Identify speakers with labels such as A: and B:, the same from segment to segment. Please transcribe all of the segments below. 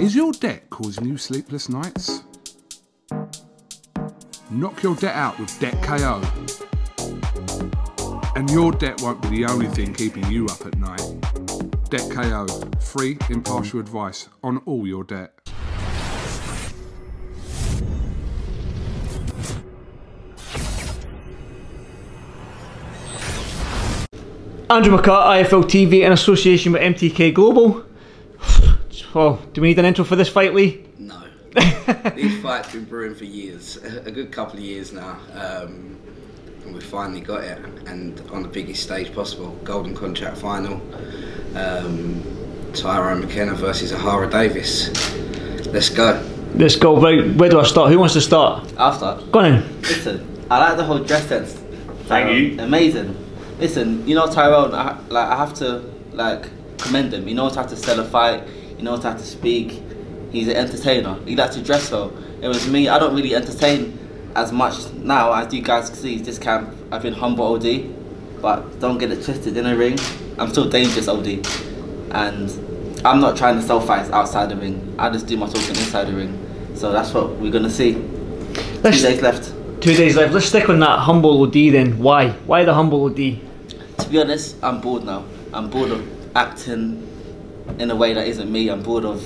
A: Is your debt causing you sleepless nights? Knock your debt out with Debt KO. And your debt won't be the only thing keeping you up at night. Debt KO, free impartial advice on all your debt.
B: Andrew McCart, IFL TV in association with MTK Global. Oh, do we need an intro for this fight, Lee?
C: No. These fights been brewing for years, a good couple of years now, and we finally got it, and on the biggest stage possible, golden contract final. TYRONE McKENNA versus OHARA DAVIES. Let's go.
B: Let's go. Right, where do I start? Who wants to start?
D: I'll start.
B: Go on in.
D: Listen, I like the whole dress sense.
E: Thank you.
D: Amazing. Listen, you know Tyrone, I have to commend him. He knows how to sell a fight. He knows how to speak. He's an entertainer. He likes to dress well. It was me. I don't really entertain as much now as you guys can see. This camp, I've been humble OD, but don't get it twisted in a ring. I'm still dangerous OD, and I'm not trying to sell fights outside the ring. I just do my talking inside the ring. So that's what we're gonna see. 2 days left. 2
B: days left. Let's stick on that humble OD then. Why? Why the humble OD?
D: To be honest, I'm bored now. I'm bored of acting in a way that isn't me. I'm bored of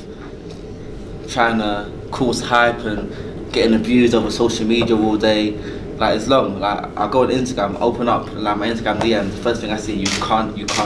D: trying to cause hype and getting abused over social media all day. Like, it's long. Like, I go on Instagram, open up like my Instagram DM. The first thing I see, you can't.
E: Hold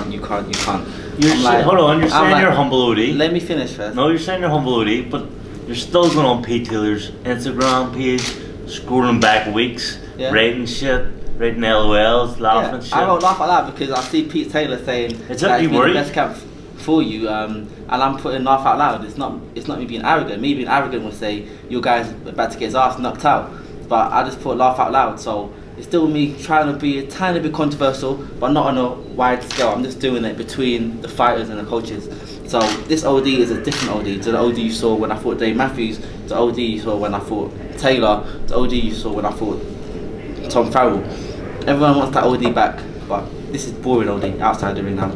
E: on, you're saying you're humble OD.
D: Let me finish first.
E: No, you're saying you're humble OD, but you're still going on Pete Taylor's Instagram page, scrolling back weeks, writing shit, writing LOLs, laughing shit.
D: I don't laugh at that because I see Pete Taylor saying
E: it's that it's the
D: best camp for you, and I'm putting laugh out loud. It's not me being arrogant. Me being arrogant would say your guy's about to get his ass knocked out, but I just put laugh out loud. So it's still me trying to be a tiny bit controversial, but not on a wide scale. I'm just doing it between the fighters and the coaches. So this OD is a different OD to the OD you saw when I fought Dave Matthews, the OD you saw when I fought Taylor, the OD you saw when I fought Tom Farrell. Everyone wants that OD back, but this is boring OD outside the ring now.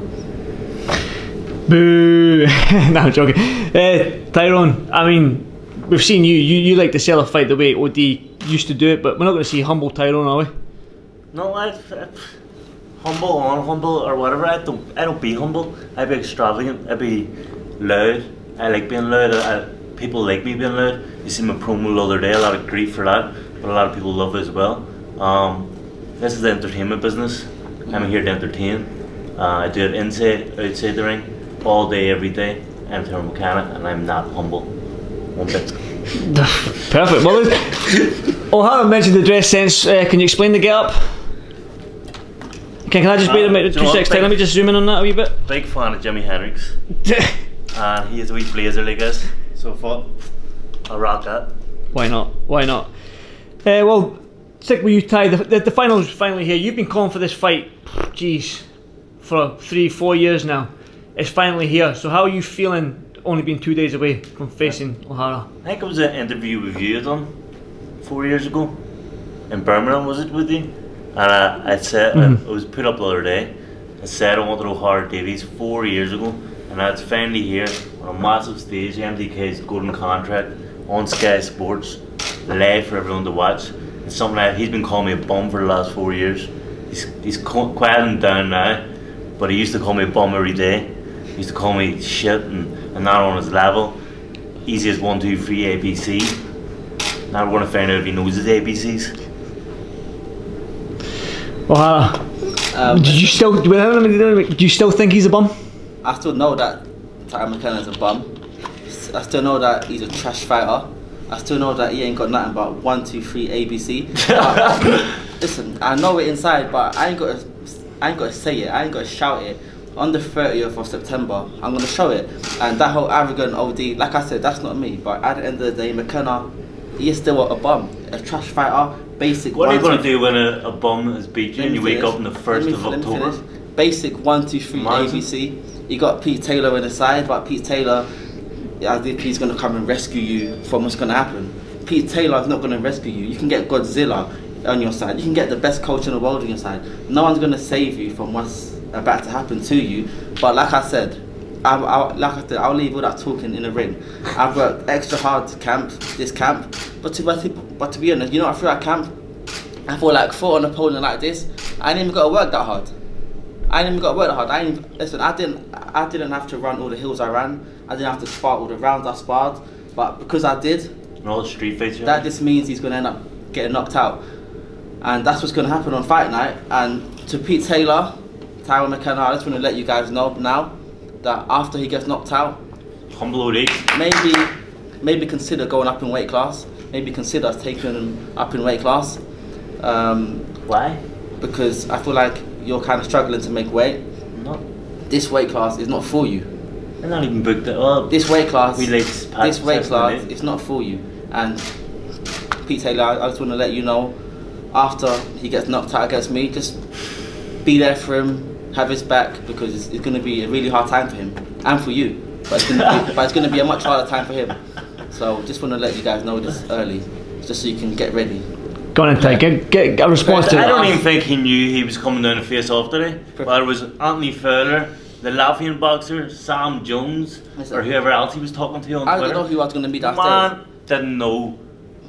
B: Boo! No, I'm joking. Tyrone, I mean, we've seen you like to sell a fight the way OD used to do it, but we're not going to see humble Tyrone, are we?
E: No, humble or unhumble or whatever. I don't be humble. I be extravagant. I be loud. I like being loud. People like me being loud. You see my promo the other day. A lot of grief for that, but a lot of people love it as well. This is the entertainment business. I'm here to entertain. I do it inside, outside the ring, all day, every day. I'm TYRONE McKENNA, and I'm not humble one bit.
B: Perfect. Well, O'Hara mentioned the dress sense. Can you explain the get up? Can I just wait a minute? 2 seconds. Let me just zoom in on that a wee bit.
E: Big fan of Jimi Hendrix. He has a wee blazer like this, so I'll rock that.
B: Why not? Why not? Well, stick with you, Ty. The finals finally here. You've been calling for this fight, geez, for 3-4 years now. It's finally here. So how are you feeling? Only been 2 days away from facing O'Hara.
E: I think it was an interview with you done 4 years ago in Birmingham, was it, with you? And I said, it was put up the other day, I said I wanted OHARA DAVIES 4 years ago, and now it's finally here on a massive stage, MTK's golden contract, on Sky Sports, live for everyone to watch. And something like, he's been calling me a bum for the last 4 years. He's quieting down now, but he used to call me a bum every day. He used to call me shit and not on his level. Easy as 1, 2, 3 ABC. Now we're going to find out if he knows his ABCs.
B: O'Hara, do you still think he's a bum?
D: I still know that TYRONE McKENNA is a bum. I still know that he's a trash fighter. I still know that he ain't got nothing but 1, 2, 3 ABC. Listen, I know it inside, but I ain't got to say it. I ain't got to shout it. On the 30th of September, I'm going to show it. And that whole arrogant OD, like I said, that's not me. But at the end of the day, McKenna, he is still a bum, a trash fighter, basic.
E: What are you going to do when a bum has beat you and you wake up on the 1st of October?
D: Basic 1, 2, 3 ABC. You got Pete Taylor on the side, but Pete Taylor, as if he's going to come and rescue you from what's going to happen. Pete Taylor is not going to rescue you. You can get Godzilla on your side. You can get the best coach in the world on your side. No one's going to save you from what's about to happen to you. But like I said, like I said, I'll leave all that talking in the ring. I've worked extra hard this camp, but to be honest, you know, I feel like camp, I feel like for an opponent like this, I ain't even got to work that hard. I didn't have to run all the hills I ran. I didn't have to spar all the rounds I sparred, but because I did,
E: and all the street fights,
D: that just means he's going to end up getting knocked out, and that's what's going to happen on fight night. And to Pete Taylor, Tyrone McKenna, I just want to let you guys know now that after he gets knocked out,
E: humble OD,
D: maybe consider going up in weight class. Maybe consider taking him up in weight class.
E: Why?
D: Because I feel like you're kind of struggling to make weight.
E: No.
D: This weight class is not for you.
E: They're not even booked at all.
D: This weight class,
E: it's
D: not for you. And Pete Taylor, I just want to let you know, after he gets knocked out against me, just be there for him, have his back, because it's going to be a really hard time for him and for you. But it's going to be a much harder time for him. So just want to let you guys know this early, just so you can get ready.
B: Go on and get a response to
E: I
B: that.
E: don't even think he knew he was coming down to face off today. But it was Anthony Fowler, the Latvian boxer, Sam Jones, or whoever else he was talking to on Twitter.
D: I don't know who I was going to meet
E: The
D: downstairs.
E: man didn't know.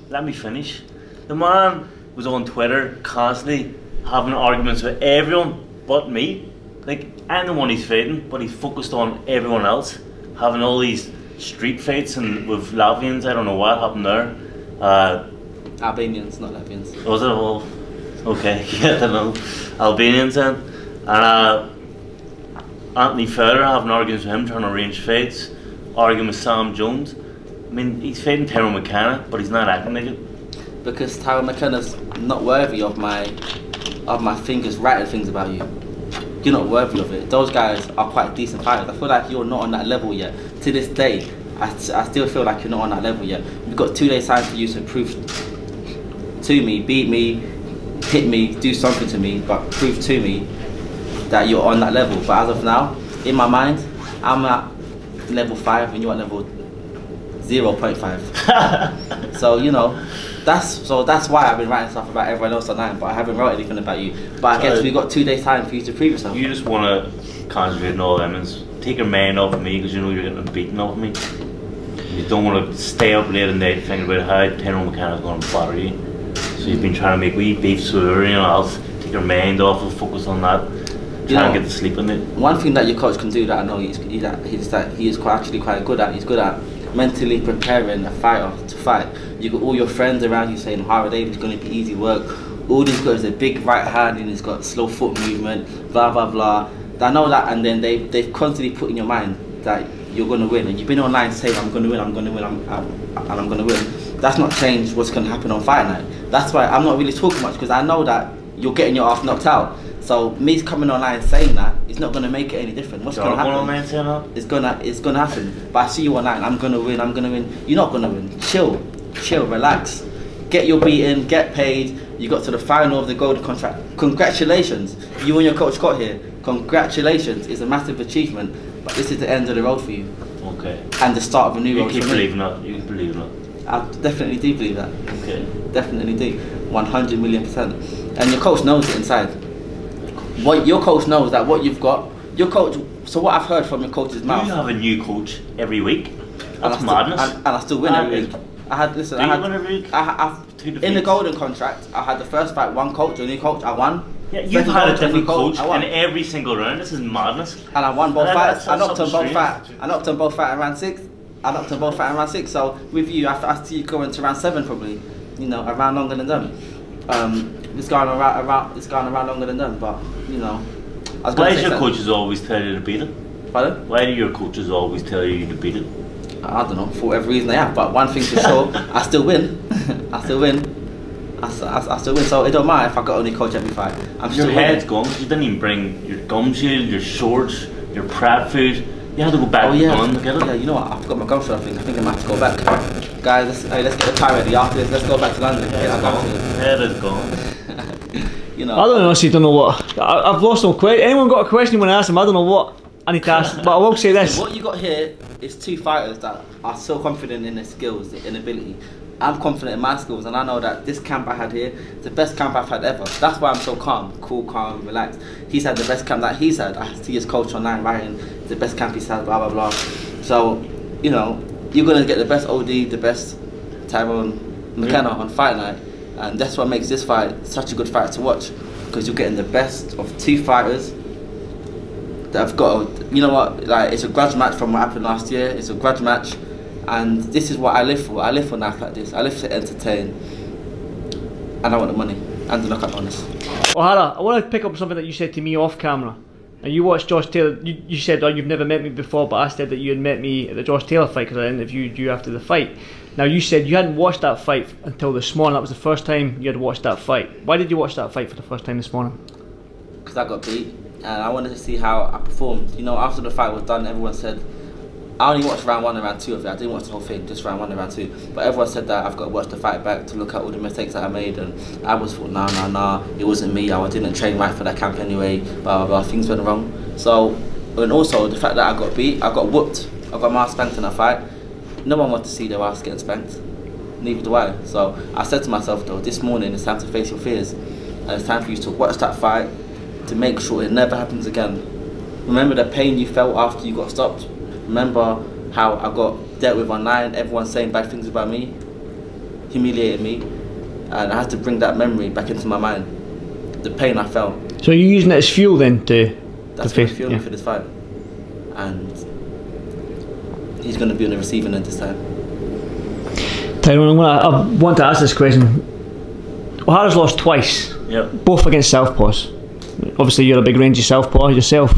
E: Let me finish. The man was on Twitter constantly having arguments with everyone but me. Like, I'm the one he's fighting, but he's focused on everyone else. Having all these street fights and with Latvians, I don't know what happened there.
D: Albanians, not Latvians.
E: Was it all? Okay, yeah, I don't know. Albanians then. And Anthony Fowler having arguments with him, trying to arrange fights, arguing with Sam Jones. I mean, he's fighting TYRONE McKENNA, but he's not acting like it.
D: Because TYRONE McKenna's not worthy of my fingers writing things about you. You're not worthy of it. Those guys are quite decent fighters. I feel like you're not on that level yet. To this day, I still feel like you're not on that level yet. We've got 2 days time for you to prove to me, beat me, hit me, do something to me, but prove to me that you're on that level. But as of now, in my mind, I'm at level 5 and you're at level 0.5. So you know, that's why I've been writing stuff about everyone else online, but I haven't wrote anything about you. But I guess we've got 2 days time for you to prove yourself.
E: You just want to concentrate on all elements. Take your mind off of me because you know you're getting beaten off of me. You don't want to stay up late at night thinking about how TYRONE McKENNA is going to batter you. So you've been trying to make wee beefs with her, you know, else take your mind off and focus on that. Try and get to sleep on it.
D: One thing that your coach can do that I know he is actually quite good at, he's good at mentally preparing a fighter to fight. You got all your friends around you saying OHARA Davies is going to be easy work. All he's got is a big right hand and he's got slow foot movement, blah blah blah. I know that, and then they've constantly put in your mind that you're going to win, and you've been online saying I'm going to win, I'm going to win, and I'm going to win. That's not changed what's going to happen on fight night. That's why I'm not really talking much, because I know that you're getting your ass knocked out. So me coming online saying that, it's not going to make it any different. What's going to happen? It's going to happen. But I see you online, I'm going to win, I'm going to win. You're not going to win. Chill, relax. Get your beating, get paid. You got to the final of the golden contract. Congratulations. You and your coach got here. Congratulations. It's a massive achievement. But this is the end of the road for you.
E: Okay.
D: And the start of a new road for me.
E: You keep believing that. You keep believing that.
D: I definitely do believe that.
E: Okay.
D: Definitely do. 100 million%. And your coach knows it inside. What your coach knows that what you've got, your coach. So what I've heard from your coach's mouth.
E: You have a new coach every week. That's madness.
D: And I still win every week. I had win every week? In the golden contract, I had the first fight, one coach, a new coach, I won.
E: Yeah, you've had a different coach in every single round. This is madness.
D: And I won both fights. I knocked on both fights. I knocked on both fights in round 6. So with you, I see you going to round 7 probably. You know, a round longer than them. It's going around longer than them, but you know.
E: Why do your coaches always tell you to beat it?
D: Pardon?
E: Why do your coaches always tell you to beat it?
D: I don't know, for whatever reason they have. But one thing for sure, I still win. I still win. So it don't matter if I got only coach every fight.
E: Your head's gone. You didn't even bring your gum shield, your shorts, your prep food. You had to go back to the gun to get it.
D: Yeah, you know what? I forgot my gum shield. I think I might have to go back. Guys, let's get the time ready. After this, let's go back to London.
E: Head is gone.
D: You know.
B: I honestly don't know what. I've lost no question. Anyone got a question you want to ask them? I don't know what I need to ask. But I will say this.
D: What you got here is 2 fighters that are so confident in their skills, in ability. I'm confident in my skills, and I know that this camp I had here is the best camp I've had ever. That's why I'm so calm, cool, calm, relaxed. He's had the best camp that he's had. I see his coach online writing the best camp he's had, blah blah blah. So, you know, you're gonna get the best OD, the best TYRONE McKENNA on fight night, and that's what makes this fight such a good fight to watch, because you're getting the best of two fighters that have got, you know what, like, it's a grudge match from what happened last year. It's a grudge match, and this is what I live for. I live for nights like this. I live to entertain, and I want the money and the knockout bonus.
B: O'Hara, I want to pick up something that you said to me off camera. And you watched Josh Taylor. You said, oh, you've never met me before, but I said that you had met me at the Josh Taylor fight because I interviewed you after the fight. Now you said you hadn't watched that fight until this morning. That was the first time you had watched that fight. Why did you watch that fight for the first time this morning?
D: Because I got beat, and I wanted to see how I performed. You know, after the fight was done, everyone said, I only watched round 1 and round 2 of it. I didn't watch the whole thing, just round 1 and round 2. But everyone said that I've got to watch the fight back to look at all the mistakes that I made, and I was thought, nah, it wasn't me. I didn't train right for that camp anyway. Blah blah blah. Things went wrong. So, and also the fact that I got beat, I got whooped, I got my ass spanked in that fight. No one wants to see their ass getting spanked. Neither do I. So I said to myself though, this morning it's time to face your fears, and it's time for you to watch that fight to make sure it never happens again. Remember the pain you felt after you got stopped. Remember how I got dealt with online, everyone saying bad things about me, humiliated me, and I had to bring that memory back into my mind. The pain I felt.
B: So you're using it as fuel then to
D: face? Fuel me for this fight, and he's going to be on the receiving end this time.
B: TYRONE, I want to ask this question. O'Hara's lost twice, both against southpaws. Obviously you're a big rangy southpaw yourself.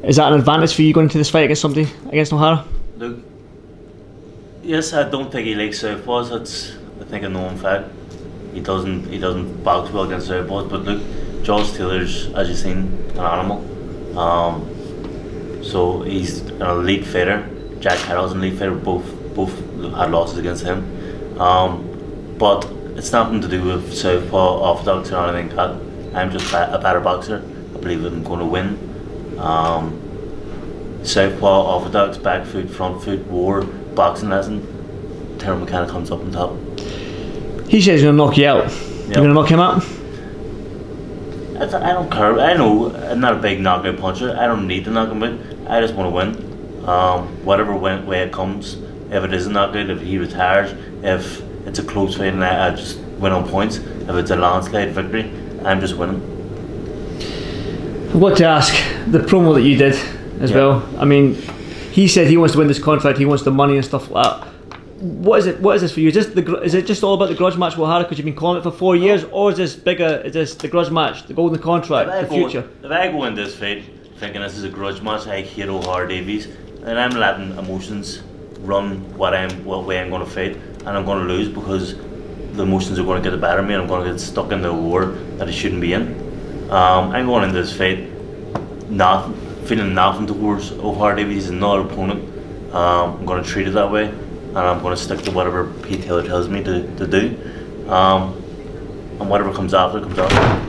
B: Is that an advantage for you going into this fight against somebody, against O'Hara?
E: Look, yes, I don't think he likes southpaws. That's, I think, a known fact. He doesn't box well against southpaws. But look, Josh Taylor's, as you've seen, an animal. So he's an elite fighter. Jack Carroll's an elite fighter. Both had losses against him. But it's nothing to do with southpaw, orthodox, or anything like that. I'm just a better boxer. I believe that I'm going to win. Southpaw, orthodox, back foot, front foot, war, boxing lesson. TYRONE McKENNA comes up on top.
B: He says he's going to knock you out. You're going to knock him out?
E: I don't care. I know I'm not a big knockout puncher. I don't need to knock him out. I just want to win. Whatever way it comes. If it is a knockout, if he retires, if it's a close fight and I just win on points, if it's a landslide victory, I'm just winning.
B: I've got to ask, the promo that you did as well, I mean, he said he wants to win this contract, he wants the money and stuff like that. What is this for you? Is it just all about the grudge match with O'Hara because you've been calling it for 4 years, or is this bigger, is this the grudge match, the golden contract, the future?
E: If I go in this fight thinking this is a grudge match, I hate OHARA Davies, and I'm letting emotions run what way I'm going to fight, and I'm going to lose because the emotions are going to get the better of me and I'm going to get stuck in the war that I shouldn't be in. I'm going into this fight feeling nothing towards OHARA Davies. He's another opponent. I'm going to treat it that way, and I'm going to stick to whatever Pete Taylor tells me to do, and whatever comes after comes after.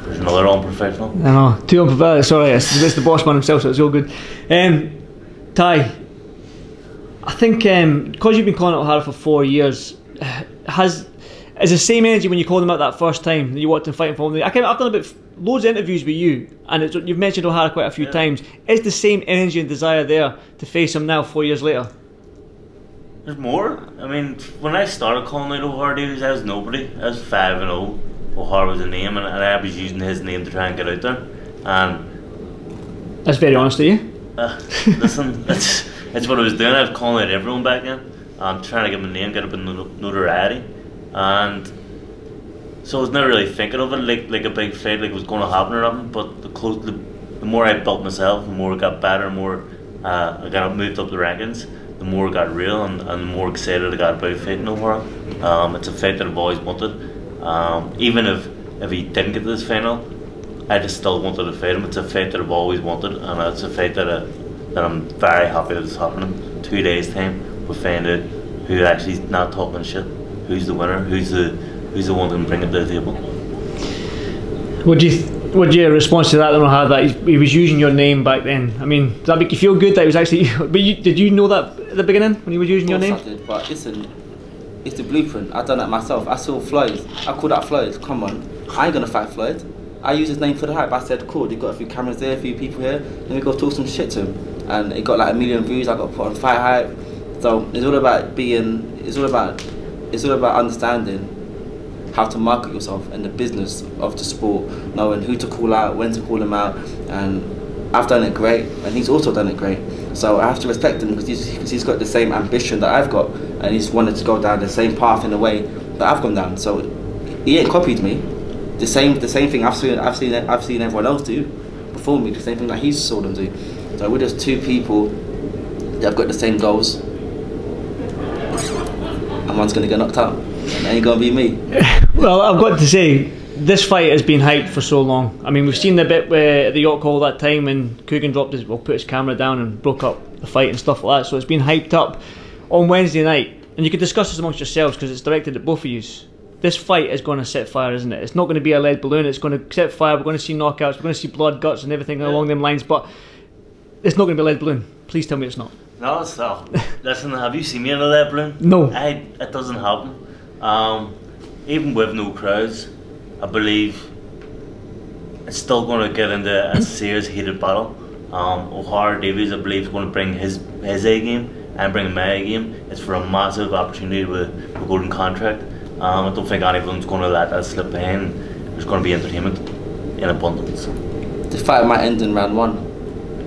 E: There's another unprofessional.
B: I know, too unprofessional. Sorry, it's the boss man himself, so it's all good. Ty, I think because you've been calling out O'Hara for 4 years, is the same energy when you called him out that first time that you wanted to fight for him? I've done loads of interviews with you, and you've mentioned O'Hara quite a few times. Is the same energy and desire there to face him now 4 years later?
E: There's more. I mean, when I started calling out OHARA Davies, I was nobody. I was 5-0. O'Hara was a name, and I was using his name to try and get out there. And
B: that's very honest of you.
E: Listen, it's what I was doing. I was calling out everyone back then. Trying to get my name, get a bit of notoriety. And so I was never really thinking of it like a big fight, like it was going to happen or nothing. But the more I built myself, the more it got better, the more I got moved up the rankings, the more it got real, and the more excited I got about fighting O'Hara. It's a fight that I've always wanted. Even if he didn't get to this final, I just still wanted to fight him. It's a fight that I've always wanted, and it's a fight that I'm very happy that it's happening. 2 days time, we'll find out who actually is not talking shit, who's the winner, who's the one that can bring it to the table.
B: Would your response to that then have that he was using your name back then? I mean, does that make you feel good that he was actually? But did you know that at the beginning when he was using your name?
D: I did, but listen, it's the blueprint. I done that myself. I saw Floyd. I called out Floyd. Come on, I ain't gonna fight Floyd. I used his name for the hype. I said, cool, they got a few cameras there, a few people here, let me go talk some shit to him. And it got like 1 million views. I got put on Fight Hype. So it's all about it's all about understanding how to market yourself and the business of the sport, knowing who to call out, when to call them out, and I've done it great, and he's also done it great. So I have to respect him because he's got the same ambition that I've got, and he's wanted to go down the same path in a way that I've gone down. So he ain't copied me. The same thing I've seen everyone else do before me. The same thing that he saw them do. So we're just two people that have got the same goals, and one's gonna get knocked out. And it ain't gonna be me.
B: Well, I've got to say, this fight has been hyped for so long. I mean, we've seen the bit where the York Hall that time when Coogan put his camera down and broke up the fight and stuff like that. So it's been hyped up on Wednesday night, and you can discuss this amongst yourselves because it's directed at both of you. This fight is going to set fire, isn't it? It's not going to be a lead balloon. It's going to set fire. We're going to see knockouts. We're going to see blood, guts, and everything along them lines. But it's not going to be a lead balloon. Please tell me it's not.
E: No, it's not. Listen, have you seen me in a lead balloon?
B: No.
E: It doesn't happen. Even with no crowds, I believe it's still going to get into a serious heated battle. OHARA Davies, I believe, is going to bring his A game and bring my A game. It's for a massive opportunity with a golden contract. I don't think anyone's going to let that slip behind. There's going to be entertainment in abundance.
D: The fight might end in round 1.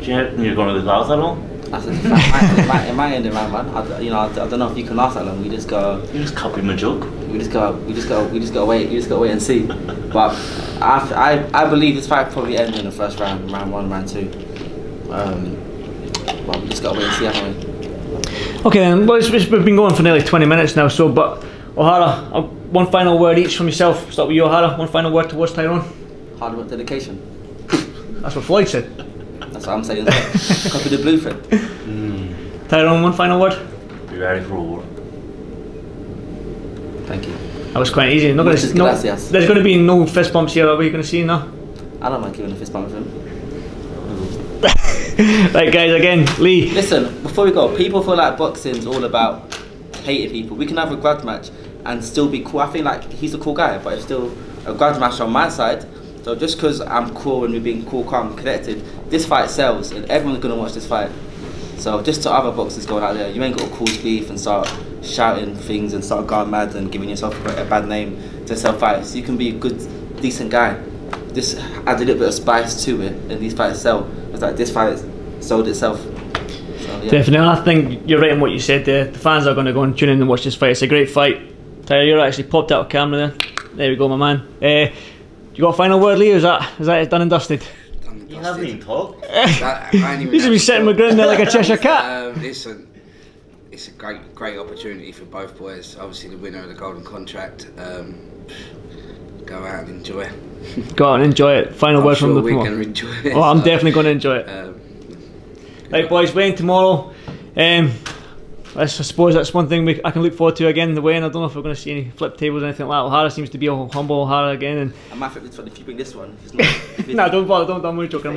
E: Do you think you're going to last that long?
D: I said, it might end in round 1. I don't know if you can last that long. We just go.
E: You just copied my joke.
D: We just go wait and see. But I believe this fight probably ends in the first round, round 1, round 2. Well, we just got to wait and see, haven't we?
B: Okay then, well, we've been going for nearly 20 minutes now, so, but OHARA, one final word each from yourself. Start with you, OHARA. One final word towards Tyrone.
D: Hard work, dedication.
B: That's what Floyd said.
D: That's what I'm saying. Copy the blueprint.
B: Tyrone, one final word.
E: Be ready for war.
D: Thank you.
B: That was quite easy. There's going to be no fist bumps here, are we going to see now?
D: I don't mind giving a fist bump with him.
B: Right guys, again, Lee.
D: Listen, before we go, people feel like boxing's all about hating people. We can have a grudge match and still be cool. I think like he's a cool guy, but it's still a grudge match on my side. So just because I'm cool and we're being cool, calm, connected, this fight sells and everyone's going to watch this fight. So just to other boxers going out there, you ain't got to cause beef and start shouting things and start going mad and giving yourself a bad name to sell fights. You can be a good, decent guy. Just add a little bit of spice to it and these fights sell. It's like this fight sold itself. So, yeah.
B: Definitely, I think you're right in what you said there. The fans are going to go and tune in and watch this fight. It's a great fight. Tyler, you're actually popped out of camera there. There we go, my man. You got a final word, Lee? Or is that it done and dusted?
E: You haven't even talked.
B: You should be sitting with grin there like a Cheshire cat.
C: Listen, it's a great opportunity for both boys. Obviously, the winner of the golden contract. Go out and enjoy.
B: Go out and enjoy it. Final word from the
C: we're going to enjoy it.
B: Oh, I'm definitely going to enjoy it. Right, boys, weighing tomorrow. I suppose that's one thing I can look forward to again. The weighing. I don't know if we're going to see any flip tables or anything like that. OHARA seems to be a humble OHARA again. And
D: I might flip this one if you bring this one. If it's not,
B: nah, don't bother. I'm only joking.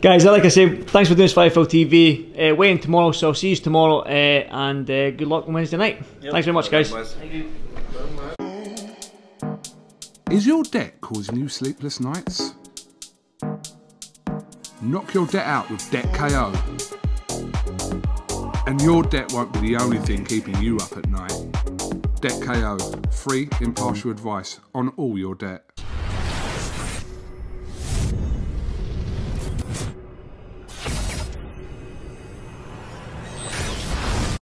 B: Guys, like I say, thanks for doing this Firefield TV. Weighing tomorrow, so I'll see you tomorrow. And good luck on Wednesday night. Yep. Thanks very much, guys.
E: Thank you.
A: Is your debt causing you sleepless nights? Knock your debt out with Debt KO. And your debt won't be the only thing keeping you up at night. Debt KO, free impartial advice on all your debt.